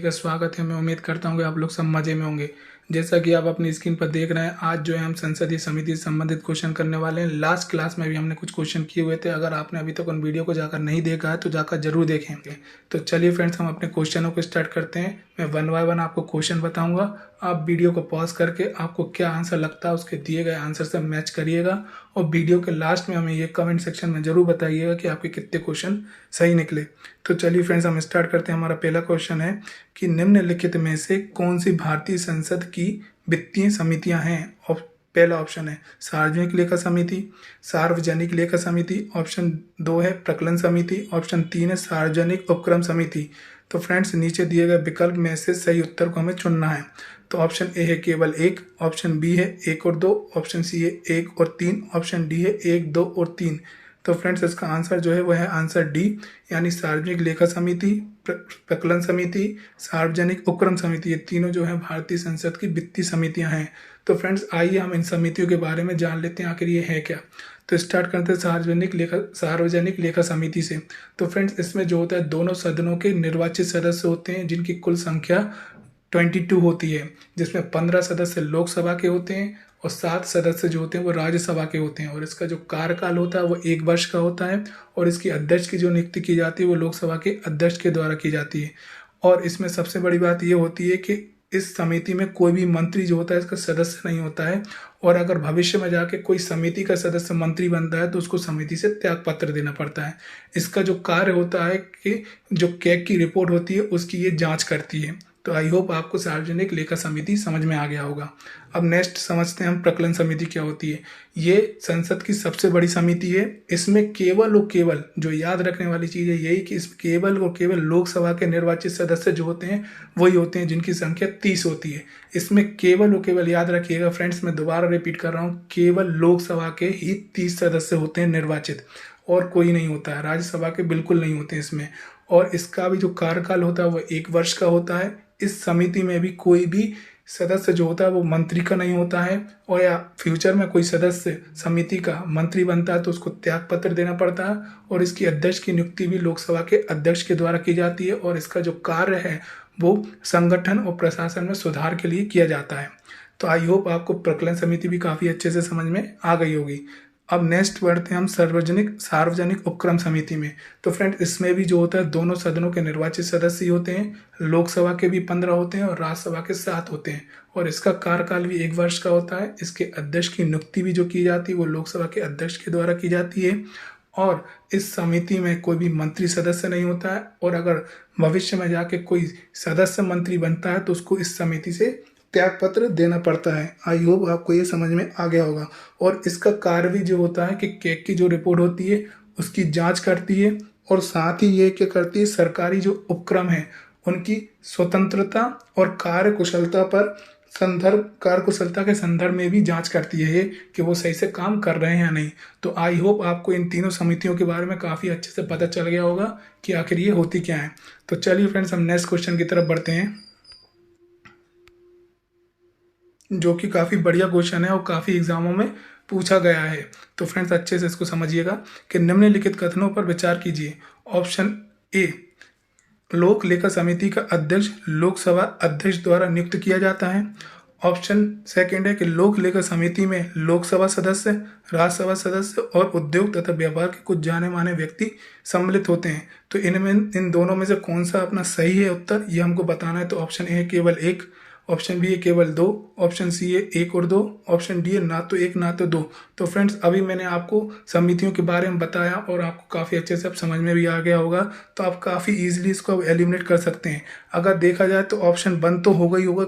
सभी का स्वागत है। मैं उम्मीद करता हूँ कि आप लोग सब मज़े में होंगे। जैसा कि आप अपनी स्क्रीन पर देख रहे हैं, आज जो है हम संसदीय समिति से संबंधित क्वेश्चन करने वाले हैं। लास्ट क्लास में भी हमने कुछ क्वेश्चन किए हुए थे। अगर आपने अभी तक उन वीडियो को जाकर नहीं देखा है तो जाकर जरूर देखेंगे। तो चलिए फ्रेंड्स, हम अपने क्वेश्चनों को स्टार्ट करते हैं। मैं वन बाय वन आपको क्वेश्चन बताऊंगा। आप वीडियो को पॉज करके आपको क्या आंसर लगता है उसके दिए गए आंसर से मैच करिएगा, और वीडियो के लास्ट में हमें ये कमेंट सेक्शन में जरूर बताइएगा कि आपके कितने क्वेश्चन सही निकले। तो चलिए फ्रेंड्स, हम स्टार्ट करते हैं। हमारा पहला क्वेश्चन है कि निम्नलिखित में से कौन सी भारतीय संसद की वित्तीय समितियां हैं। और पहला ऑप्शन है सार्वजनिक लेखा समिति, सार्वजनिक लेखा समिति। ऑप्शन 2 है प्रकलन समिति। ऑप्शन 3 है सार्वजनिक उपक्रम समिति। तो फ्रेंड्स, नीचे दिए गए विकल्प में से सही उत्तर को हमें चुनना है। तो ऑप्शन ए है केवल 1, ऑप्शन बी है 1 और 2, ऑप्शन सी है 1 और 3, ऑप्शन डी है 1, 2 और 3। तो फ्रेंड्स, इसका आंसर जो है वह है आंसर डी, यानी सार्वजनिक लेखा समिति, प्रकलन समिति, सार्वजनिक उपक्रम समिति। ये तीनों जो है भारतीय संसद की वित्तीय समितियां हैं। तो फ्रेंड्स, आइए हम इन समितियों के बारे में जान लेते हैं आखिर ये है क्या। तो स्टार्ट करते हैं सार्वजनिक लेखा समिति से। तो फ्रेंड्स, इसमें जो होता है दोनों सदनों के निर्वाचित सदस्य होते हैं, जिनकी कुल संख्या 22 होती है, जिसमें 15 सदस्य लोकसभा के होते हैं और 7 सदस्य जो होते हैं वो राज्यसभा के होते हैं। और इसका जो कार्यकाल होता है वो 1 वर्ष का होता है, और इसकी अध्यक्ष की जो नियुक्ति की जाती है वो लोकसभा के अध्यक्ष के द्वारा की जाती है। और इसमें सबसे बड़ी बात ये होती है कि इस समिति में कोई भी मंत्री जो होता है इसका सदस्य नहीं होता है। और अगर भविष्य में जाके कोई समिति का सदस्य मंत्री बनता है तो उसको समिति से त्याग पत्र देना पड़ता है। इसका जो कार्य होता है कि जो कैग की रिपोर्ट होती है उसकी ये जांच करती है। तो आई होप आपको सार्वजनिक लेखा समिति समझ में आ गया होगा। अब नेक्स्ट समझते हैं हम प्रकलन समिति क्या होती है। ये संसद की सबसे बड़ी समिति है। इसमें केवल और केवल जो याद रखने वाली चीज़ है यही कि इसमें केवल और केवल लोकसभा के निर्वाचित सदस्य जो होते हैं वही होते हैं, जिनकी संख्या 30 होती है। इसमें केवल और केवल याद रखिएगा फ्रेंड्स, मैं दोबारा रिपीट कर रहा हूँ, केवल लोकसभा के ही 30 सदस्य होते हैं निर्वाचित, और कोई नहीं होता है। राज्यसभा के बिल्कुल नहीं होते इसमें। और इसका भी जो कार्यकाल होता है वो 1 वर्ष का होता है। इस समिति में भी कोई भी सदस्य जो होता है वो मंत्री का नहीं होता है, और या फ्यूचर में कोई सदस्य समिति का मंत्री बनता है तो उसको त्याग पत्र देना पड़ता है। और इसकी अध्यक्ष की नियुक्ति भी लोकसभा के अध्यक्ष के द्वारा की जाती है, और इसका जो कार्य है वो संगठन और प्रशासन में सुधार के लिए किया जाता है। तो आई होप आपको प्रकलन समिति भी काफ़ी अच्छे से समझ में आ गई होगी। अब नेक्स्ट बढ़ते हैं हम सार्वजनिक उपक्रम समिति में। तो फ्रेंड, इसमें भी जो होता है दोनों सदनों के निर्वाचित सदस्य होते हैं। लोकसभा के भी 15 होते हैं और राज्यसभा के 7 होते हैं, और इसका कार्यकाल भी 1 वर्ष का होता है। इसके अध्यक्ष की नियुक्ति भी जो की जाती है वो लोकसभा के अध्यक्ष के द्वारा की जाती है। और इस समिति में कोई भी मंत्री सदस्य नहीं होता है, और अगर भविष्य में जाके कोई सदस्य मंत्री बनता है तो उसको इस समिति से त्याग पत्र देना पड़ता है। आई होप आपको ये समझ में आ गया होगा। और इसका कार्य भी जो होता है कि कैग की जो रिपोर्ट होती है उसकी जांच करती है, और साथ ही ये क्या करती है, सरकारी जो उपक्रम है उनकी स्वतंत्रता और कार्यकुशलता के संदर्भ में भी जांच करती है कि वो सही से काम कर रहे हैं या नहीं। तो आई होप आपको इन तीनों समितियों के बारे में काफ़ी अच्छे से पता चल गया होगा कि आखिर ये होती क्या है। तो चलिए फ्रेंड्स, हम नेक्स्ट क्वेश्चन की तरफ बढ़ते हैं, जो कि काफ़ी बढ़िया क्वेश्चन है और काफ़ी एग्जामों में पूछा गया है। तो फ्रेंड्स, अच्छे से इसको समझिएगा कि निम्नलिखित कथनों पर विचार कीजिए। ऑप्शन ए, लोक लेखा समिति का अध्यक्ष लोकसभा अध्यक्ष द्वारा नियुक्त किया जाता है। ऑप्शन सेकंड है कि लोक लेखा समिति में लोकसभा सदस्य, राज्यसभा सदस्य और उद्योग तथा व्यापार के कुछ जाने माने व्यक्ति सम्मिलित होते हैं। तो इन दोनों में से कौन सा अपना सही है उत्तर, ये हमको बताना है। तो ऑप्शन ए है केवल 1, ऑप्शन बी है केवल 2, ऑप्शन सी है 1 और 2, ऑप्शन डी है ना तो 1 ना तो 2। तो फ्रेंड्स, अभी मैंने आपको समितियों के बारे में बताया और आपको काफ़ी अच्छे से अब समझ में भी आ गया होगा। तो आप काफ़ी इजीली इसको अब एलिमिनेट कर सकते हैं। अगर देखा जाए तो ऑप्शन 1 तो होगा ही होगा,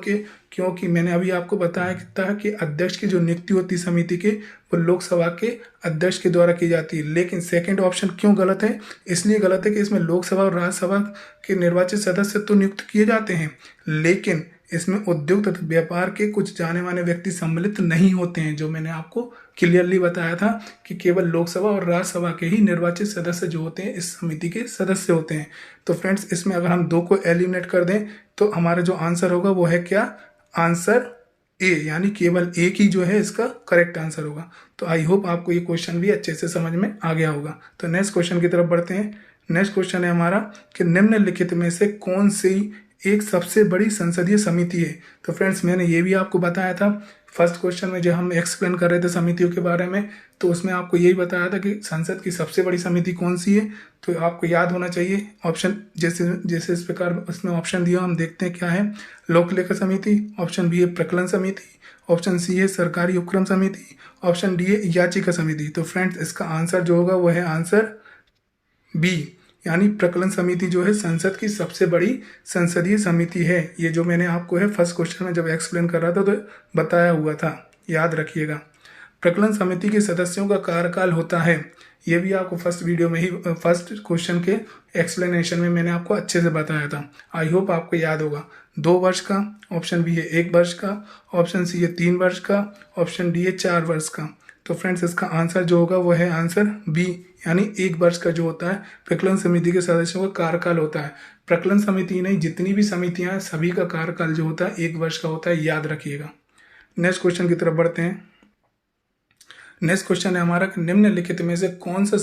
क्योंकि मैंने अभी आपको बताया था कि अध्यक्ष की जो नियुक्ति होती है समिति के वो लोकसभा के अध्यक्ष के द्वारा की जाती है। लेकिन सेकंड ऑप्शन क्यों गलत है? इसलिए गलत है कि इसमें लोकसभा और राज्यसभा के निर्वाचित सदस्य तो नियुक्त किए जाते हैं, लेकिन इसमें उद्योग तथा व्यापार के कुछ जाने माने व्यक्ति सम्मिलित नहीं होते हैं, जो मैंने आपको क्लियरली बताया था कि केवल लोकसभा और राज्यसभा के ही निर्वाचित सदस्य जो होते हैं इस समिति के सदस्य होते हैं। तो फ्रेंड्स, इसमें अगर हम 2 को एलिमिनेट कर दें तो हमारा जो आंसर होगा वो है क्या? आंसर ए, यानी केवल एक ही जो है इसका करेक्ट आंसर होगा। तो आई होप आपको ये क्वेश्चन भी अच्छे से समझ में आ गया होगा। तो नेक्स्ट क्वेश्चन की तरफ बढ़ते हैं। नेक्स्ट क्वेश्चन है हमारा कि निम्नलिखित में से कौन सी एक सबसे बड़ी संसदीय समिति है। तो फ्रेंड्स मैंने ये भी आपको बताया था फर्स्ट क्वेश्चन में, जब हम एक्सप्लेन कर रहे थे समितियों के बारे में, तो उसमें आपको यही बताया था कि संसद की सबसे बड़ी समिति कौन सी है। तो आपको याद होना चाहिए ऑप्शन, जैसे जैसे इस प्रकार उसमें ऑप्शन दिया, हम देखते हैं क्या है। लोक लेखा समिति, ऑप्शन बी है प्रकलन समिति, ऑप्शन सी है सरकारी उपक्रम समिति, ऑप्शन डी है याचिका समिति। तो फ्रेंड्स इसका आंसर जो होगा वो है आंसर बी, यानी प्रकलन समिति जो है संसद की सबसे बड़ी संसदीय समिति है। ये जो मैंने आपको है फर्स्ट क्वेश्चन में जब एक्सप्लेन कर रहा था तो बताया हुआ था, याद रखिएगा। प्रकलन समिति के सदस्यों का कार्यकाल होता है, ये भी आपको फर्स्ट वीडियो में ही फर्स्ट क्वेश्चन के एक्सप्लेनेशन में मैंने आपको अच्छे से बताया था। आई होप आपको याद होगा। 2 वर्ष का, ऑप्शन बी है 1 वर्ष का, ऑप्शन सी है 3 वर्ष का, ऑप्शन डी है 4 वर्ष का। तो फ्रेंड्स इसका आंसर जो होगा वो है आंसर बी, यानी 1 वर्ष का जो होता है प्रकलन समिति के सदस्यों का कार्यकाल होता है। प्रकलन समिति नहीं, जितनी भी समितियां हैं सभी का कार्यकाल जो होता है 1 वर्ष का होता है, याद रखिएगा। नेक्स्ट क्वेश्चन की तरफ बढ़ते हैं। नेक्स्ट क्वेश्चन है हमारा, निम्नलिखित में से कौन सा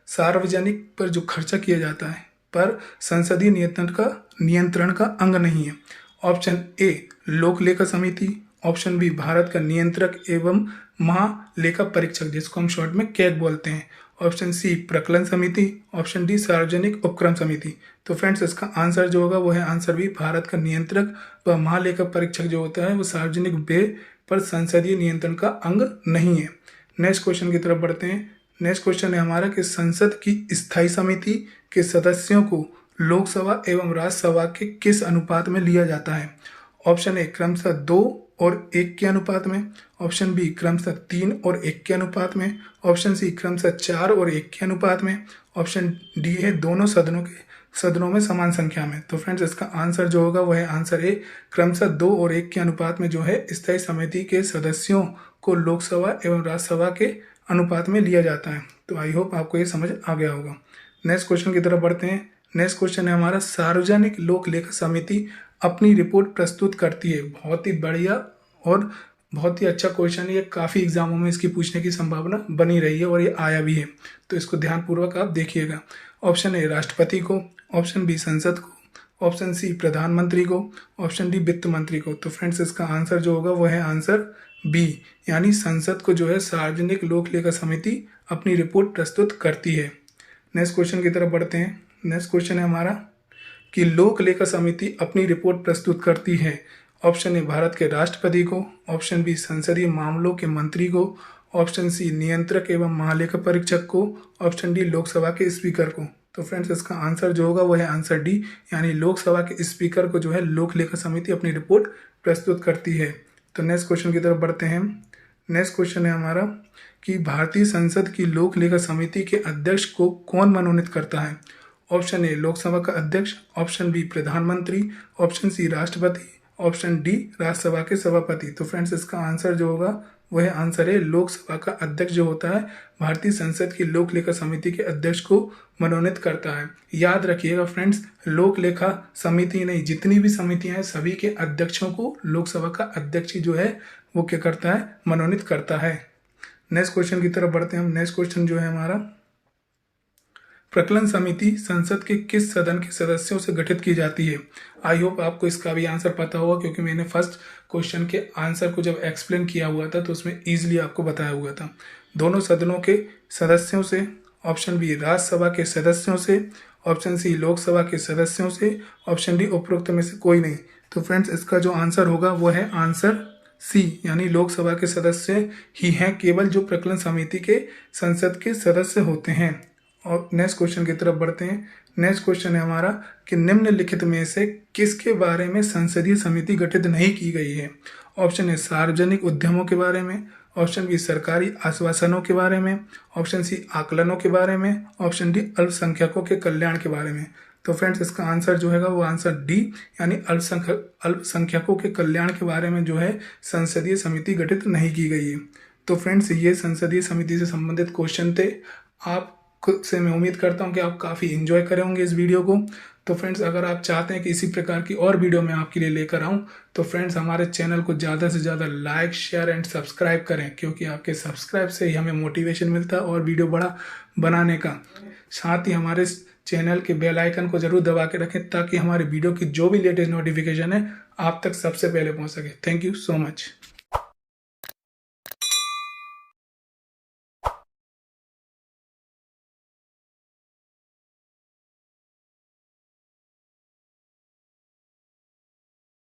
सार्वजनिक पर जो खर्चा किया जाता है पर संसदीय नियंत्रण का अंग नहीं है। ऑप्शन ए लोक लेखा समिति, ऑप्शन बी भारत का नियंत्रक एवं महालेखा परीक्षक जिसको हम शॉर्ट में कैग बोलते हैं, ऑप्शन सी प्रकलन समिति, ऑप्शन डी सार्वजनिक उपक्रम समिति। तो फ्रेंड्स इसका आंसर जो होगा वो है आंसर बी, भारत का नियंत्रक व महालेखा परीक्षक जो होता है वो सार्वजनिक व्यय पर संसदीय नियंत्रण का अंग नहीं है। नेक्स्ट क्वेश्चन की तरफ बढ़ते हैं। नेक्स्ट क्वेश्चन है हमारा कि संसद की स्थायी समिति के सदस्यों को लोकसभा एवं राज्यसभा के किस अनुपात में लिया जाता है। ऑप्शन ए क्रमशः 2 और 1 के अनुपात में, ऑप्शन बी क्रमशः 3 और 1 के अनुपात में, ऑप्शन सी क्रमशः 4 और 1 के अनुपात में, ऑप्शन डी है दोनों सदनों में समान संख्या में। तो फ्रेंड्स इसका आंसर जो होगा वो है आंसर ए, क्रमशः 2 और 1 के अनुपात में जो है स्थायी समिति के सदस्यों को लोकसभा एवं राज्यसभा के अनुपात में लिया जाता है। तो आई होप आपको ये समझ आ गया होगा। नेक्स्ट क्वेश्चन की तरफ बढ़ते हैं। नेक्स्ट क्वेश्चन है हमारा, सार्वजनिक लोक लेखा समिति अपनी रिपोर्ट प्रस्तुत करती है। बहुत ही बढ़िया और बहुत ही अच्छा क्वेश्चन है, ये काफ़ी एग्जामों में इसकी पूछने की संभावना बनी रही है और ये आया भी है, तो इसको ध्यानपूर्वक आप देखिएगा। ऑप्शन ए राष्ट्रपति को, ऑप्शन बी संसद को, ऑप्शन सी प्रधानमंत्री को, ऑप्शन डी वित्त मंत्री को। तो फ्रेंड्स इसका आंसर जो होगा वो है आंसर बी, यानी संसद को जो है सार्वजनिक लोक लेखा समिति अपनी रिपोर्ट प्रस्तुत करती है। नेक्स्ट क्वेश्चन की तरफ बढ़ते हैं। नेक्स्ट क्वेश्चन है हमारा कि लोक लेखा समिति अपनी रिपोर्ट प्रस्तुत करती है। ऑप्शन ए भारत के राष्ट्रपति को, ऑप्शन बी संसदीय मामलों के मंत्री को, ऑप्शन सी नियंत्रक एवं महालेखा परीक्षक को, ऑप्शन डी लोकसभा के स्पीकर को। तो फ्रेंड्स इसका आंसर जो होगा वो है आंसर डी, यानी लोकसभा के स्पीकर को जो है लोक लेखा समिति अपनी रिपोर्ट प्रस्तुत करती है। तो नेक्स्ट क्वेश्चन की तरफ बढ़ते हैं। नेक्स्ट क्वेश्चन है हमारा कि भारतीय संसद की लोक लेखा समिति के अध्यक्ष को कौन मनोनीत करता है। ऑप्शन ए लोकसभा का अध्यक्ष, ऑप्शन बी प्रधानमंत्री, ऑप्शन सी राष्ट्रपति, ऑप्शन डी राज्यसभा के सभापति। तो फ्रेंड्स इसका आंसर जो होगा वह आंसर है लोकसभा का अध्यक्ष जो होता है भारतीय संसद की लोक लेखा समिति के अध्यक्ष को मनोनीत करता है। याद रखिएगा फ्रेंड्स, लोक लेखा समिति नहीं, जितनी भी समितियां हैं सभी के अध्यक्षों को लोकसभा का अध्यक्ष जो है वो क्या करता है, मनोनीत करता है। नेक्स्ट क्वेश्चन की तरफ बढ़ते हैं हम। नेक्स्ट क्वेश्चन जो है हमारा, प्रकलन समिति संसद के किस सदन के सदस्यों से गठित की जाती है। आई होप आपको इसका भी आंसर पता होगा, क्योंकि मैंने फर्स्ट क्वेश्चन के आंसर को जब एक्सप्लेन किया हुआ था तो उसमें इजीली आपको बताया हुआ था। दोनों सदनों के सदस्यों से, ऑप्शन बी राज्यसभा के सदस्यों से, ऑप्शन सी लोकसभा के सदस्यों से, ऑप्शन डी उपरोक्त में से कोई नहीं। तो फ्रेंड्स इसका जो आंसर होगा वो है आंसर सी, यानी लोकसभा के सदस्य ही हैं केवल जो प्रकलन समिति के संसद के सदस्य होते हैं। और नेक्स्ट क्वेश्चन की तरफ बढ़ते हैं। नेक्स्ट क्वेश्चन है हमारा कि निम्नलिखित में से किसके बारे में संसदीय समिति गठित नहीं की गई है। ऑप्शन ए सार्वजनिक उद्यमों के बारे में, ऑप्शन बी सरकारी आश्वासनों के बारे में, ऑप्शन सी आकलनों के बारे में, ऑप्शन डी अल्पसंख्यकों के कल्याण के बारे में। तो फ्रेंड्स इसका आंसर जो है वो आंसर डी, यानी अल्पसंख्यकों के कल्याण के बारे में जो है संसदीय समिति गठित नहीं की गई है। तो फ्रेंड्स ये संसदीय समिति से संबंधित क्वेश्चन थे। आप खुद से मैं उम्मीद करता हूं कि आप काफ़ी एंजॉय करे होंगे इस वीडियो को। तो फ्रेंड्स अगर आप चाहते हैं कि इसी प्रकार की और वीडियो मैं आपके लिए लेकर आऊं तो फ्रेंड्स हमारे चैनल को ज़्यादा से ज़्यादा लाइक, शेयर एंड सब्सक्राइब करें, क्योंकि आपके सब्सक्राइब से ही हमें मोटिवेशन मिलता है और वीडियो बड़ा बनाने का। साथ ही हमारे चैनल के बेल आइकन को जरूर दबा के रखें ताकि हमारे वीडियो की जो भी लेटेस्ट नोटिफिकेशन है आप तक सबसे पहले पहुंच सके। Thank you so much.